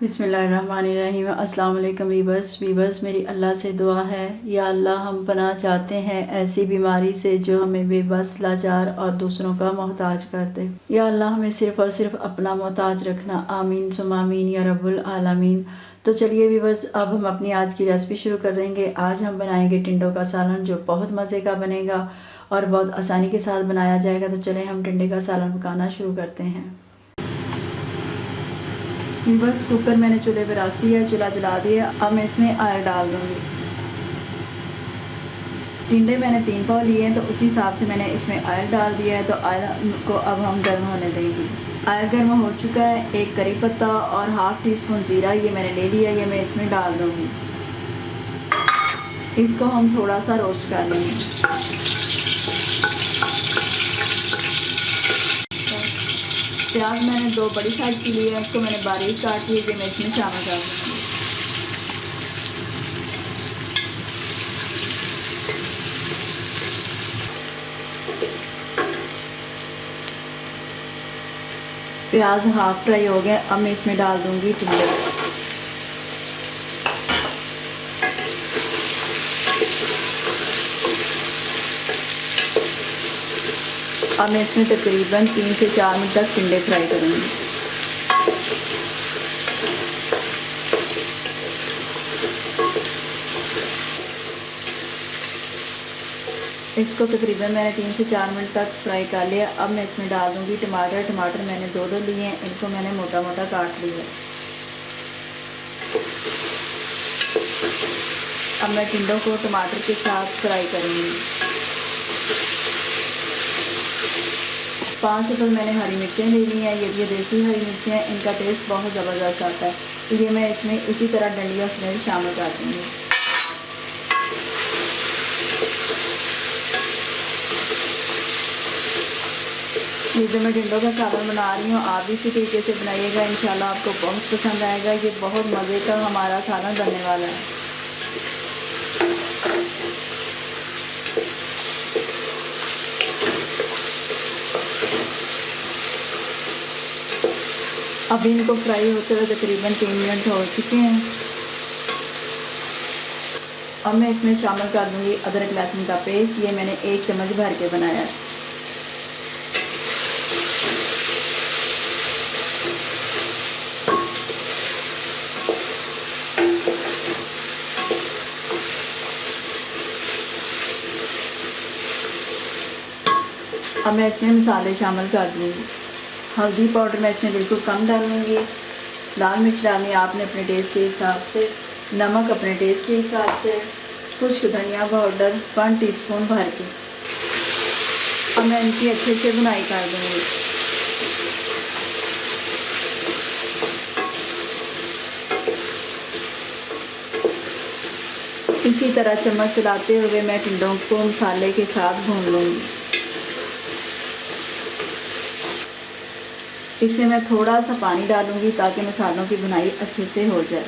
बिस्मिल्लाहिर्रहमानिर्रहीम। अस्सलाम वालेकुम वीवर्स मेरी अल्लाह से दुआ है, या अल्लाह हम पनाह चाहते हैं ऐसी बीमारी से जो हमें बेबस, लाचार और दूसरों का मोहताज कर दे। या अल्लाह हमें सिर्फ़ और सिर्फ अपना मोहताज रखना। आमीन सुम्मा आमीन या रब्बुल आलमीन। तो चलिए वीवर्स, अब हम अपनी आज की रेसिपी शुरू कर देंगे। आज हम बनाएंगे टिंडों का सालन, जो बहुत मज़े का बनेगा और बहुत आसानी के साथ बनाया जाएगा। तो चलें हम टिंडे का सालन पकाना शुरू करते हैं। बस कुकर मैंने चूल्हे पर रख दिया, चूल्हा जला दिया। अब मैं इसमें ऑयल डाल दूँगी। टिंडे मैंने 3 पाव लिए हैं, तो उसी हिसाब से मैंने इसमें ऑयल डाल दिया है। तो ऑयल को अब हम गर्म होने देंगे। ऑयल गर्म हो चुका है। एक करी पत्ता और हाफ़ टी स्पून ज़ीरा ये मैंने ले लिया, ये मैं इसमें डाल दूँगी। इसको हम थोड़ा सा रोस्ट कर लेंगे। प्याज मैंने 2 बड़ी साइज़ की ली है, उसको मैंने बारीक काट लिया, ये मैं इसमें शामिल कर दूँगी। प्याज हाफ फ्राई हो गए। अब मैं इसमें डाल दूँगी टिंडे। अब मैं इसमें तकरीबन 3 से 4 मिनट तक टिंडे फ्राई करूँगी। इसको तकरीबन मैंने 3 से 4 मिनट तक फ्राई कर लिया। अब मैं इसमें डाल दूँगी टमाटर। टमाटर मैंने 2 लिए हैं, इनको मैंने मोटा मोटा काट लिया है। अब मैं टिंडों को टमाटर के साथ फ्राई करूँगी। 5 से मैंने हरी मिर्चें ले ली हैं। ये देसी हरी मिर्चें हैं, इनका टेस्ट बहुत ज़बरदस्त आता है। तो ये मैं इसमें इसी तरह डंडियों में शामिल कर दूँगी। ये जो मैं टिंडों का सालन बना रही हूँ, आप भी इसी तरीके से बनाइएगा। इंशाल्लाह आपको बहुत पसंद आएगा। ये बहुत मज़े का हमारा सालन बनने वाला है। अभी इनको फ्राई होते हुए तकरीबन 3 मिनट हो चुके हैं। अब मैं इसमें शामिल कर दूँगी अदरक लहसुन का पेस्ट। ये मैंने 1 चम्मच भर के बनाया है। अब मैं इसमें मसाले शामिल कर दूँगी। हल्दी पाउडर मैं इसमें बिल्कुल कम डालूँगी। लाल मिर्च डालनी है आपने अपने टेस्ट के हिसाब से। नमक अपने टेस्ट के हिसाब से। खुश्क धनिया पाउडर 1 टीस्पून भर के। अब मैं इनकी अच्छे से भुनाई कर दूँगी। इसी तरह चम्मच चलाते हुए मैं टिंडों को मसाले के साथ भून लूँगी। इसमें मैं थोड़ा सा पानी डालूँगी ताकि मसालों की भुनाई अच्छे से हो जाए।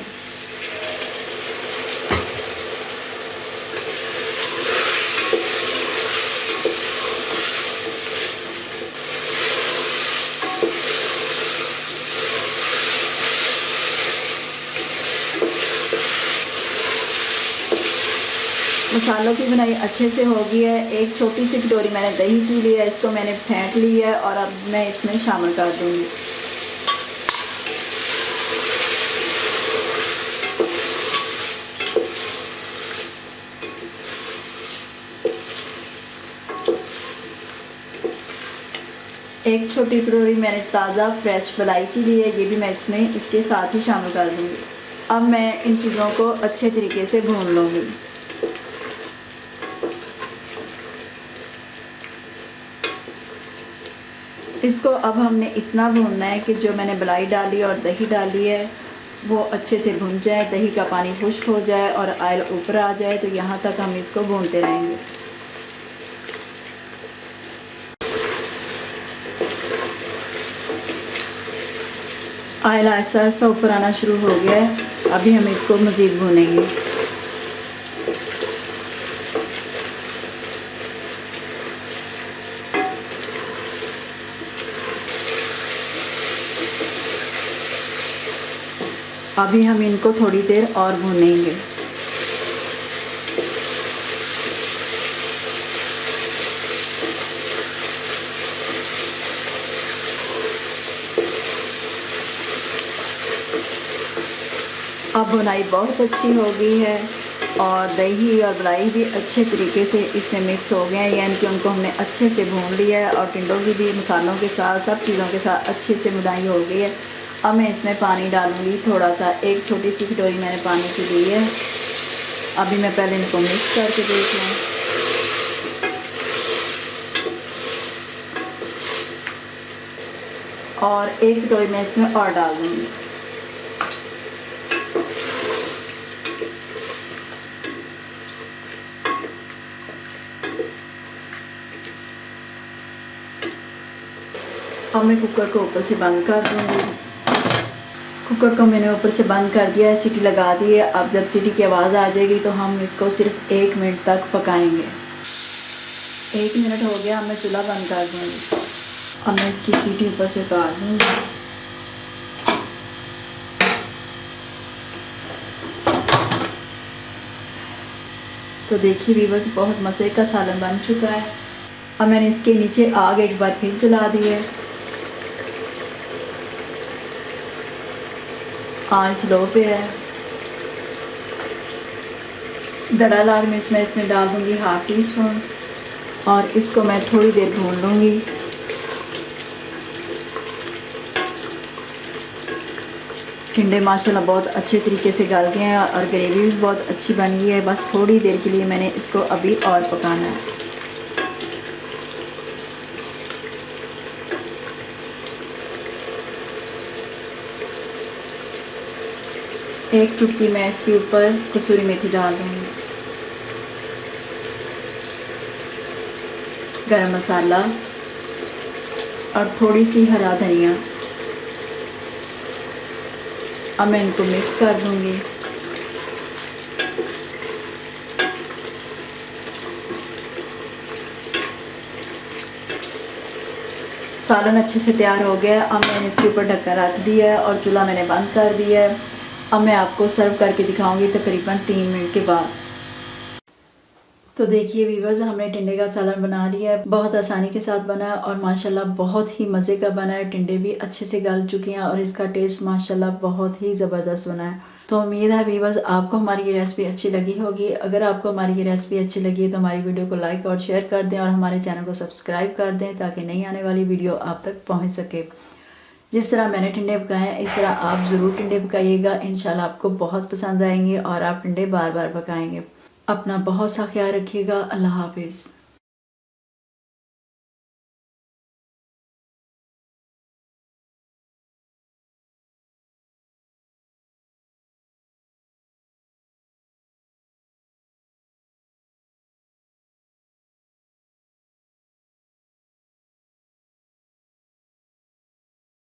मसालों की भुनाई अच्छे से हो गई है। एक छोटी सी कटोरी मैंने दही की ली है, इसको मैंने फेंट लिया है और अब मैं इसमें शामिल कर दूँगी। एक छोटी कटोरी मैंने ताज़ा फ्रेश मलाई की ली है, ये भी मैं इसमें इसके साथ ही शामिल कर दूँगी। अब मैं इन चीज़ों को अच्छे तरीके से भून लूँगी। इसको अब हमने इतना भूनना है कि जो मैंने मलाई डाली और दही डाली है वो अच्छे से भुन जाए, दही का पानी खुश्क हो जाए और ऑयल ऊपर आ जाए। तो यहाँ तक हम इसको भूनते रहेंगे। ऑयल आहिस्ता आहिस्ता ऊपर आना शुरू हो गया है। अभी हम इसको मज़ीद भूनेंगे। अभी हम इनको थोड़ी देर और भूनेंगे। अब भुनाई बहुत अच्छी हो गई है और दही और मलाई भी अच्छे तरीके से इसमें मिक्स हो गए हैं, यानी कि उनको हमने अच्छे से भून लिया है और टिंडों की भी मसालों के साथ सब चीज़ों के साथ अच्छे से भुनाई हो गई है। अब मैं इसमें पानी डालूँगी थोड़ा सा, एक छोटी सी कटोरी मैंने पानी की ली है। अभी मैं पहले इनको मिक्स करके देख लूँ। और एक कटोरी मैं इसमें और डाल दूँगी। अब मैं कुकर को ऊपर से बंद कर दूँगी। कुकर को मैंने ऊपर से बंद कर दिया है, सीटी लगा दी है। अब जब सीटी की आवाज़ आ जाएगी तो हम इसको सिर्फ 1 मिनट तक पकाएंगे। 1 मिनट हो गया, अब मैं चूल्हा बंद कर दूँगी। अब मैं इसकी सीटी ऊपर से उतार दूँगी। तो देखिए व्यूअर्स, बहुत मज़े का सालन बन चुका है। अब मैंने इसके नीचे आग एक बार फिर जला दी है। आँच स्लो पे है। दड़ा लाल मिर्च मैं इसमें डाल दूँगी 1/2 टीस्पून और इसको मैं थोड़ी देर भून लूँगी। टिंडे माशाल्लाह बहुत अच्छे तरीके से गल गए हैं और ग्रेवी भी बहुत अच्छी बन गई है। बस थोड़ी देर के लिए मैंने इसको अभी और पकाना है। एक चुटकी मैं इसके ऊपर कसूरी मेथी डाल दूँगी, गरम मसाला और थोड़ी सी हरा धनिया। अब मैं इनको मिक्स कर दूँगी। सालन अच्छे से तैयार हो गया है। अब मैंने इसके ऊपर ढक्कन रख दिया है और चूल्हा मैंने बंद कर दिया है। अब मैं आपको सर्व करके दिखाऊंगी तकरीबन 3 मिनट के बाद। तो देखिए व्यूअर्स, हमने टिंडे का सालन बना लिया है। बहुत आसानी के साथ बना है और माशाल्लाह बहुत ही मज़े का बना है। टिंडे भी अच्छे से गल चुके हैं और इसका टेस्ट माशाल्लाह बहुत ही ज़बरदस्त बना है। तो उम्मीद है व्यूअर्स आपको हमारी ये रेसिपी अच्छी लगी होगी। अगर आपको हमारी ये रेसिपी अच्छी लगी है तो हमारी वीडियो को लाइक और शेयर कर दें और हमारे चैनल को सब्सक्राइब कर दें ताकि नई आने वाली वीडियो आप तक पहुँच सके। जिस तरह मैंने टिंडे पकाए हैं इस तरह आप ज़रूर टिंडे पकाइएगा। इंशाल्लाह आपको बहुत पसंद आएंगे और आप टिंडे बार बार पकाएंगे। अपना बहुत सा ख्याल रखिएगा। अल्लाह हाफिज़।